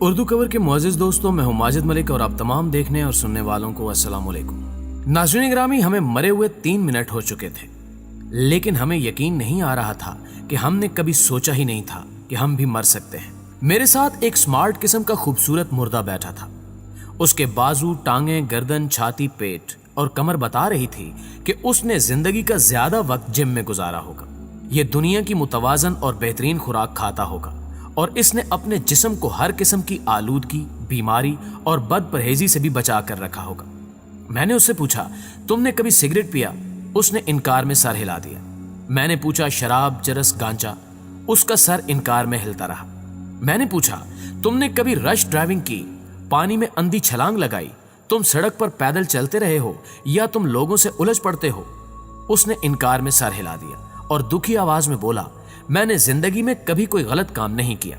اردو کور کے معزز دوستوں، میں ہوں ماجد ملک اور آپ تمام دیکھنے اور سننے والوں کو السلام علیکم۔ ناظرین گرامی، ہمیں مرے ہوئے 3 منٹ ہو چکے تھے، لیکن ہمیں یقین نہیں آ رہا تھا کہ ہم نے کبھی سوچا ہی نہیں تھا کہ ہم بھی مر سکتے ہیں۔ میرے ساتھ ایک سمارٹ قسم کا خوبصورت مردہ بیٹھا تھا۔ اس کے بازو، ٹانگیں، گردن، چھاتی، پیٹ اور کمر بتا رہی تھی کہ اس نے زندگی کا زیادہ وقت جم میں گزارا ہوگا۔ یہ دنیا کی متوازن اور بہترین خوراک کھاتا ہوگا اور اس نے اپنے جسم کو ہر قسم کی آلودگی، بیماری اور بد پرہیزی سے بھی بچا کر رکھا ہوگا۔ میں نے اس سے پوچھا، تم نے کبھی سگریٹ پیا؟ اس نے انکار میں سر ہلا دیا۔ میں نے پوچھا، شراب، چرس، گانجا؟ اس کا سر انکار میں ہلتا رہا۔ میں نے پوچھا، تم نے کبھی رش ڈرائیونگ کی، پانی میں اندھی چھلانگ لگائی، تم سڑک پر پیدل چلتے رہے ہو یا تم لوگوں سے الجھ پڑتے ہو؟ اس نے انکار میں سر ہلا دیا اور دکھی آواز میں بولا، میں نے زندگی میں کبھی کوئی غلط کام نہیں کیا۔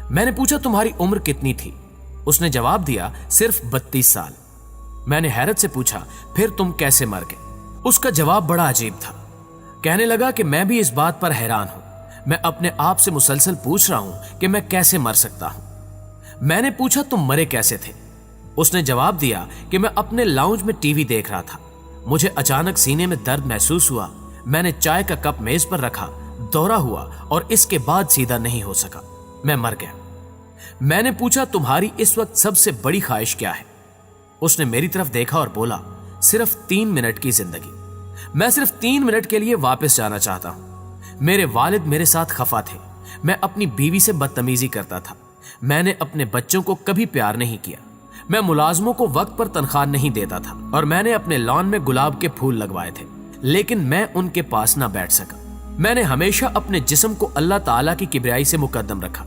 میں نے پوچھا، تمہاری عمر کتنی تھی؟ اس نے جواب دیا، صرف 32 سال۔ میں نے حیرت سے پوچھا، پھر تم کیسے مر گئے؟ اس کا جواب بڑا عجیب تھا۔ کہنے لگا کہ میں بھی اس بات پر حیران ہوں، میں اپنے آپ سے مسلسل پوچھ رہا ہوں کہ میں کیسے مر سکتا ہوں۔ میں نے پوچھا، تم مرے کیسے تھے؟ اس نے جواب دیا کہ میں اپنے لاؤنج میں ٹی وی دیکھ رہا تھا، مجھے اچانک سینے میں درد محسوس ہوا، میں نے چائے کا کپ میز پر رکھا، دورہ ہوا اور اس کے بعد سیدھا نہیں ہو سکا، میں مر گیا۔ میں نے پوچھا، تمہاری اس وقت سب سے بڑی خواہش کیا ہے؟ اس نے میری طرف دیکھا اور بولا، صرف 3 منٹ کی زندگی، میں صرف 3 منٹ کے لیے واپس جانا چاہتا ہوں۔ میرے والد میرے ساتھ خفا تھے، میں اپنی بیوی سے بدتمیزی کرتا تھا، میں نے اپنے بچوں کو کبھی پیار نہیں کیا، میں ملازموں کو وقت پر تنخواہ نہیں دیتا تھا اور میں نے اپنے لان میں گلاب کے پھول لگوائے تھے، لیکن میں ان کے پاس نہ بیٹھ سکا۔ میں نے ہمیشہ اپنے جسم کو اللہ تعالیٰ کی کبریائی سے مقدم رکھا۔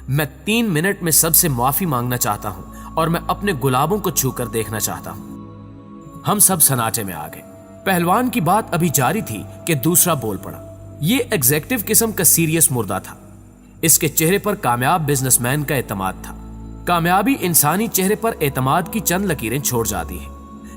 میں 3 منٹ میں سب سے معافی مانگنا چاہتا ہوں اور میں اپنے گلابوں کو چھو کر دیکھنا چاہتا ہوں۔ ہم سب سناٹے میں آ گئے۔ پہلوان کی بات ابھی جاری تھی کہ دوسرا بول پڑا۔ یہ ایگزیکٹو قسم کا سیریس مردہ تھا۔ اس کے چہرے پر کامیاب بزنس مین کا اعتماد تھا۔ کامیابی انسانی چہرے پر اعتماد کی چند لکیریں چھوڑ جاتی ہیں۔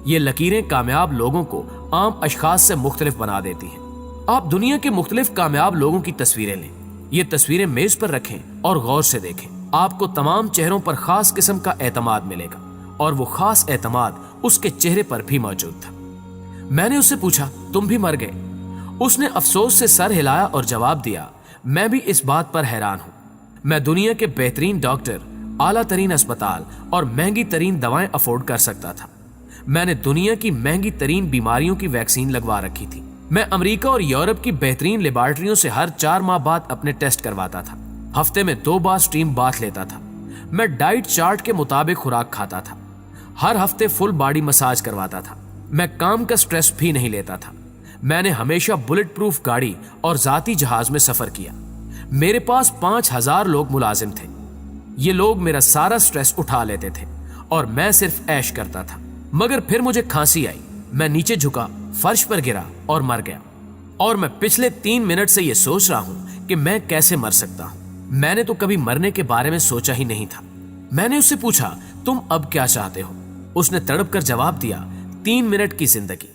یہ لکیریں کامیاب لوگوں کو عام اشخاص سے مختلف بنا دیتی ہیں۔ آپ دنیا کے مختلف کامیاب لوگوں کی تصویریں لیں، یہ تصویریں میز پر رکھیں اور غور سے دیکھیں، آپ کو تمام چہروں پر خاص قسم کا اعتماد ملے گا اور وہ خاص اعتماد اس کے چہرے پر بھی موجود تھا۔ میں نے اس سے پوچھا، تم بھی مر گئے؟ اس نے افسوس سے سر ہلایا اور جواب دیا، میں بھی اس بات پر حیران ہوں۔ میں دنیا کے بہترین ڈاکٹر، اعلیٰ ترین اسپتال اور مہنگی ترین دوائیں افورڈ کر سکتا تھا۔ میں نے دنیا کی مہنگی ترین بیماریوں کی ویکسین لگوا رکھی تھی۔ میں امریکہ اور یورپ کی بہترین لیبارٹریوں سے ہر 4 ماہ بعد اپنے ٹیسٹ کرواتا تھا، ہفتے میں 2 بار سٹیم باتھ لیتا تھا، میں ڈائٹ چارٹ کے مطابق خوراک کھاتا تھا، ہر ہفتے فل باڈی مساج کرواتا تھا، میں کام کا سٹریس بھی نہیں لیتا تھا، میں نے ہمیشہ بلٹ پروف گاڑی اور ذاتی جہاز میں سفر کیا، میرے پاس 5000 لوگ ملازم تھے، یہ لوگ میرا سارا سٹریس اٹھا لیتے تھے اور میں صرف عیش کرتا تھا۔ مگر پھر مجھے کھانسی آئی، میں نیچے جھکا، فرش پر گرا اور مر گیا، اور میں پچھلے 3 منٹ سے یہ سوچ رہا ہوں کہ میں کیسے مر سکتا ہوں۔ میں نے تو کبھی مرنے کے بارے میں سوچا ہی نہیں تھا۔ میں نے اس سے پوچھا، تم اب کیا چاہتے ہو؟ اس نے تڑپ کر جواب دیا، 3 منٹ کی زندگی،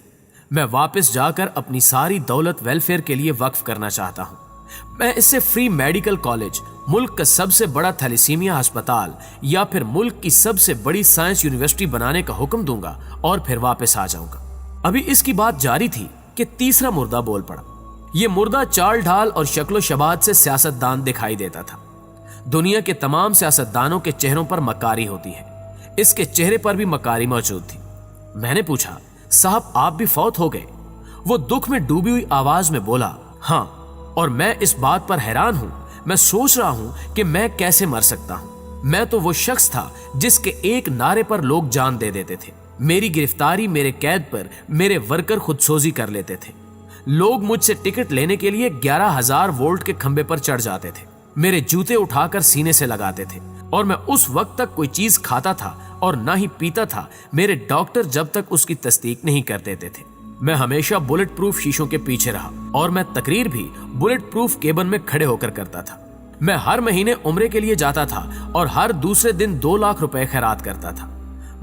میں واپس جا کر اپنی ساری دولت ویلفیئر کے لیے وقف کرنا چاہتا ہوں۔ میں اس سے فری میڈیکل کالج، ملک کا سب سے بڑا تھیلیسیمیا ہسپتال یا پھر ملک کی سب سے بڑی سائنس یونیورسٹی بنانے کا حکم دوں گا اور پھر واپس آ جاؤں گا۔ ابھی اس کی بات جاری تھی کہ تیسرا مردہ بول پڑا۔ یہ مردہ چال ڈھال اور شکل و شباہت سے سیاستدان دکھائی دیتا تھا۔ دنیا کے تمام سیاستدانوں کے چہروں پر مکاری ہوتی ہے، اس کے چہرے پر بھی مکاری موجود تھی۔ میں نے پوچھا، صاحب آپ بھی فوت ہو گئے؟ وہ دکھ میں ڈوبی ہوئی آواز میں بولا، ہاں، اور میں اس بات پر حیران ہوں، میں سوچ رہا ہوں کہ میں کیسے مر سکتا ہوں۔ میں تو وہ شخص تھا جس کے ایک نعرے پر لوگ جان دے دیتے تھے، میری گرفتاری، میرے قید پر میرے ورکر خودسوزی کر لیتے تھے، لوگ مجھ سے ٹکٹ لینے کے لیے 11000 وولٹ کے کھمبے پر چڑھ جاتے تھے، میرے جوتے اٹھا کر سینے سے لگاتے تھے، اور میں اس وقت تک کوئی چیز کھاتا تھا اور نہ ہی پیتا تھا میرے ڈاکٹر جب تک اس کی تصدیق نہیں کر دیتے تھے۔ میں ہمیشہ بلٹ پروف شیشوں کے پیچھے رہا اور میں تقریر بھی بلٹ پروف کیبن میں کھڑے ہو کر کرتا تھا۔ میں ہر مہینے عمرے کے لیے جاتا تھا اور ہر دوسرے دن 2 لاکھ روپے خیرات کرتا تھا۔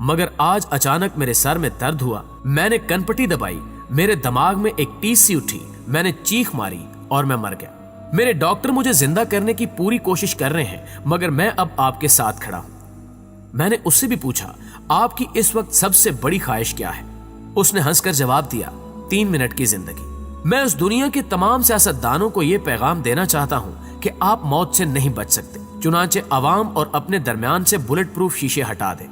مگر آج اچانک میرے سر میں درد ہوا، میں نے کن پٹی دبائی، میرے دماغ میں ایک ٹیس سی اٹھی، میں نے چیخ ماری اور میں مر گیا۔ मेरे डॉक्टर मुझे जिंदा करने की पूरी कोशिश कर रहे हैं, मगर मैं अब आपके साथ खड़ा हूं। मैंने उससे भी पूछा, आपकी इस वक्त सबसे बड़ी ख्वाहिश क्या है? उसने हंसकर जवाब दिया, 3 मिनट की जिंदगी। मैं उस दुनिया के तमाम सियासतदानों को यह पैगाम देना चाहता हूं कि आप मौत से नहीं बच सकते, चुनांचे अवाम और अपने दरमियान से बुलेट प्रूफ शीशे हटा दें।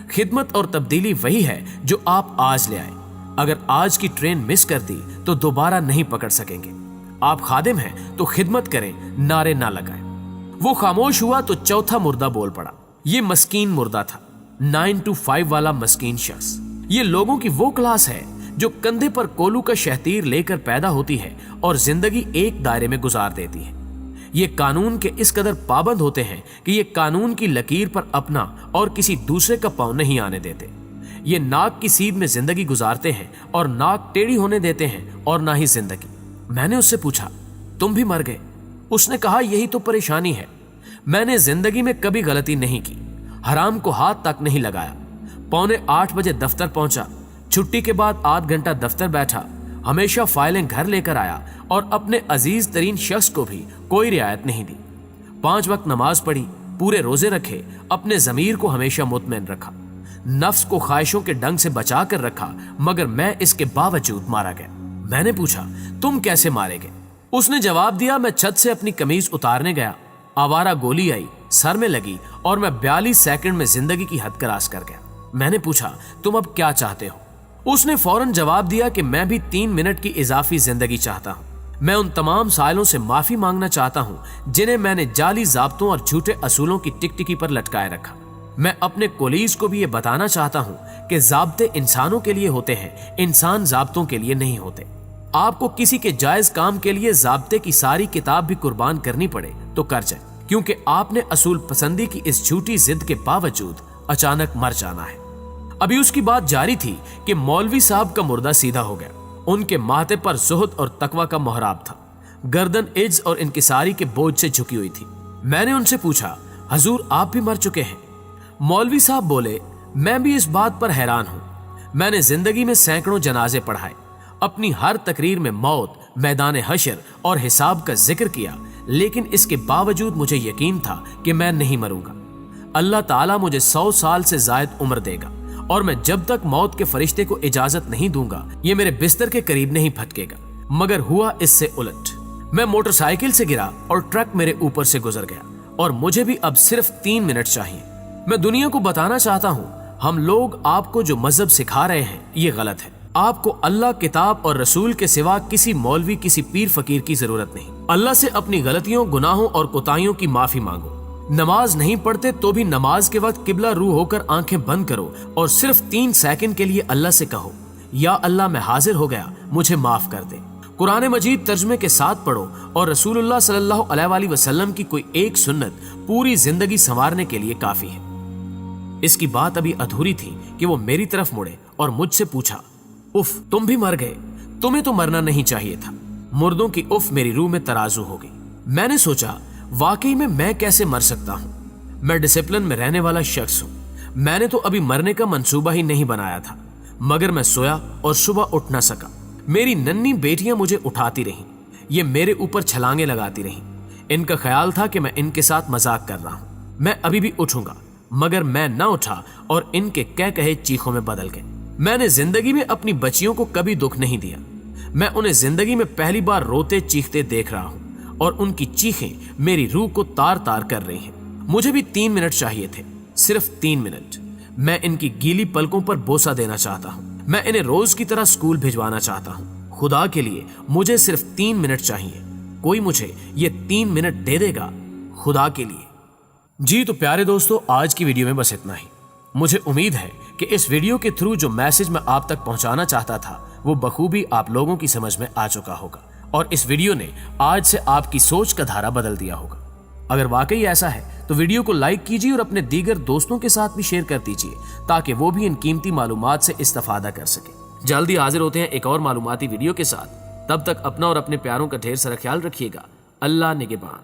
खिदमत और तब्दीली वही है जो आप आज ले आए। अगर आज की ट्रेन मिस कर दी तो दोबारा नहीं पकड़ सकेंगे। आप खादिम हैं तो खिदमत करें, नारे ना लगाएं। वो खामोश हुआ तो चौथा मुर्दा बोल पड़ा। ये मस्कीन मुर्दा था, 9 to 5 वाला मस्कीन शख्स। ये लोगों की वो क्लास है जो कंधे पर कोलू का शहतीर लेकर पैदा होती है और जिंदगी एक दायरे में गुजार देती है। ये कानून के इस कदर पाबंद होते हैं कि ये कानून की लकीर पर अपना और किसी दूसरे का पांव नहीं आने देते। ये नाक की सीध में जिंदगी गुजारते हैं और नाक टेढ़ी होने देते हैं और ना ही जिंदगी। मैंने उससे पूछा, तुम भी मर गए? उसने कहा, यही तो परेशानी है। मैंने जिंदगी में कभी गलती नहीं की, हराम को हाथ तक नहीं लगाया। 7:45 बजे दफ्तर पहुंचा, छुट्टी के बाद आध घंटा दफ्तर बैठा, हमेशा फाइलें घर लेकर आया और अपने अजीज तरीन शख्स को भी कोई रियायत नहीं दी। 5 वक्त नमाज पढ़ी, पूरे रोजे रखे, अपने जमीर को हमेशा मुतमईन रखा, नफ्स को ख्वाहिशों के डंग से बचा कर रखा, मगर मैं इसके बावजूद मारा गया। मैंने पूछा, तुम कैसे मारे गए? उसने जवाब दिया, मैं छत से अपनी कमीज उतारने गया, आवारा गोली आई, सर में लगी और मैं 42 सेकंड में जिंदगी की हद क्रॉस कर गया। मैंने पूछा, तुम अब क्या चाहते हो? उसने फौरन जवाब दिया कि मैं भी 3 मिनट की इजाफी जिंदगी चाहता हूं। मैं उन तमाम साइलों से माफी मांगना चाहता हूं जिन्हें मैंने जाली जाब्तों और झूठे असूलों की टिकटिकी पर लटकाए रखा। मैं अपने कोलीज को भी ये बताना चाहता हूं कि जाब्ते इंसानों के लिए होते हैं, इंसान जाब्तों के लिए नहीं होते। आपको किसी के जायज काम के लिए जाब्ते की सारी किताब भी कुर्बान करनी पड़े तो कर जाए, क्योंकि आपने असूल पसंदी की इस झूठी जिद के बावजूद अचानक मर जाना है। अभी उसकी बात जारी थी कि मौलवी साहब का मुर्दा सीधा हो गया। उनके माथे पर जुहद और तकवा का मोहराब था, गर्दन इज्ज और इंकिसारी के बोझ से झुकी हुई थी। मैंने उनसे पूछा, हजूर आप भी मर चुके हैं? मौलवी साहब बोले, मैं भी इस बात पर हैरान हूं। मैंने जिंदगी में सैकड़ों जनाजे पढ़ाए, अपनी हर तकरीर में मौत, मैदान हशर और हिसाब का जिक्र किया, लेकिन इसके बावजूद मुझे यकीन था कि मैं नहीं मरूंगा। अल्लाह ताला मुझे 100 साल से जायद उम्र देगा और मैं जब तक मौत के फरिश्ते को इजाजत नहीं दूंगा ये मेरे बिस्तर के करीब नहीं फटकेगा। मगर हुआ इससे उलट। मैं मोटरसाइकिल से गिरा और ट्रक मेरे ऊपर से गुजर गया और मुझे भी अब सिर्फ 3 मिनट चाहिए। मैं दुनिया को बताना चाहता हूँ, हम लोग आपको जो मजहब सिखा रहे हैं ये गलत है। आपको अल्लाह, किताब और रसूल के सिवा किसी मौलवी, किसी पीर फकीर की जरूरत नहीं। अल्लाह से अपनी गलतियों, गुनाहों और कोताहियों की माफी मांगो। नमाज नहीं पढ़ते तो भी नमाज के वक्त किबला रू होकर आंखें बंद करो और सिर्फ 3 सेकंड के लिए अल्लाह से कहो, या अल्लाह मैं हाजिर हो गया, मुझे माफ कर दे। कुरान मजीद तर्जमे के साथ पढ़ो और रसूलुल्लाह सल्लल्लाहु अलैहि वसल्लम की कोई एक सुन्नत पूरी जिंदगी संवारने के लिए काफी है। इसकी बात अभी अधूरी थी कि वो मेरी तरफ मुड़े और मुझसे पूछा, उफ तुम भी मर गए? तुम्हें तो मरना नहीं चाहिए था। मुर्दों की उफ मेरी रूह में तराजू हो गई। मैंने सोचा, वाकई में मैं कैसे मर सकता हूं? मैं डिसिप्लिन में रहने वाला शख्स हूं। मैंने तो अभी मरने का मंसूबा ही नहीं बनाया था, मगर मैं सोया और सुबह उठ ना सका। मेरी नन्ही बेटियां मुझे उठाती रहीं, ये मेरे ऊपर छलांगे लगाती रहीं। इनका ख्याल था कि मैं इनके साथ मजाक कर रहा हूं। मैं अभी भी उठूंगा, मगर मैं न उठा और इनके कह कहे चीखों में बदल गए। मैंने जिंदगी में अपनी बच्चियों को कभी दुख नहीं दिया। मैं उन्हें जिंदगी में पहली बार रोते चीखते देख रहा हूं और उनकी चीखें मेरी रूह को तार तार कर रही हैं। मुझे भी 3 मिनट चाहिए थे, सिर्फ 3 मिनट। मैं इनकी गीली पलकों पर बोसा देना चाहता हूं। मैं इन्हें रोज की तरह स्कूल भिजवाना चाहता हूं। खुदा के लिए मुझे सिर्फ 3 मिनट चाहिए। कोई मुझे ये 3 मिनट दे देगा? खुदा के लिए। जी तो प्यारे दोस्तों, आज की वीडियो में बस इतना ही। मुझे उम्मीद है कि इस वीडियो के थ्रू जो मैसेज मैं आप तक पहुंचाना चाहता था वो बखूबी आप लोगों की समझ में आ चुका होगा और इस वीडियो ने आज से आपकी सोच का धारा बदल दिया होगा। अगर वाकई ऐसा है तो वीडियो को लाइक कीजिए और अपने दीगर दोस्तों के साथ भी शेयर कर दीजिए ताकि वो भी इन कीमती मालूमात से इस्तेफादा कर सके। जल्दी हाजिर होते हैं एक और मालूमाती वीडियो के साथ। तब तक अपना और अपने प्यारों का ढेर सारा ख्याल रखिएगा। अल्लाह निगहबान।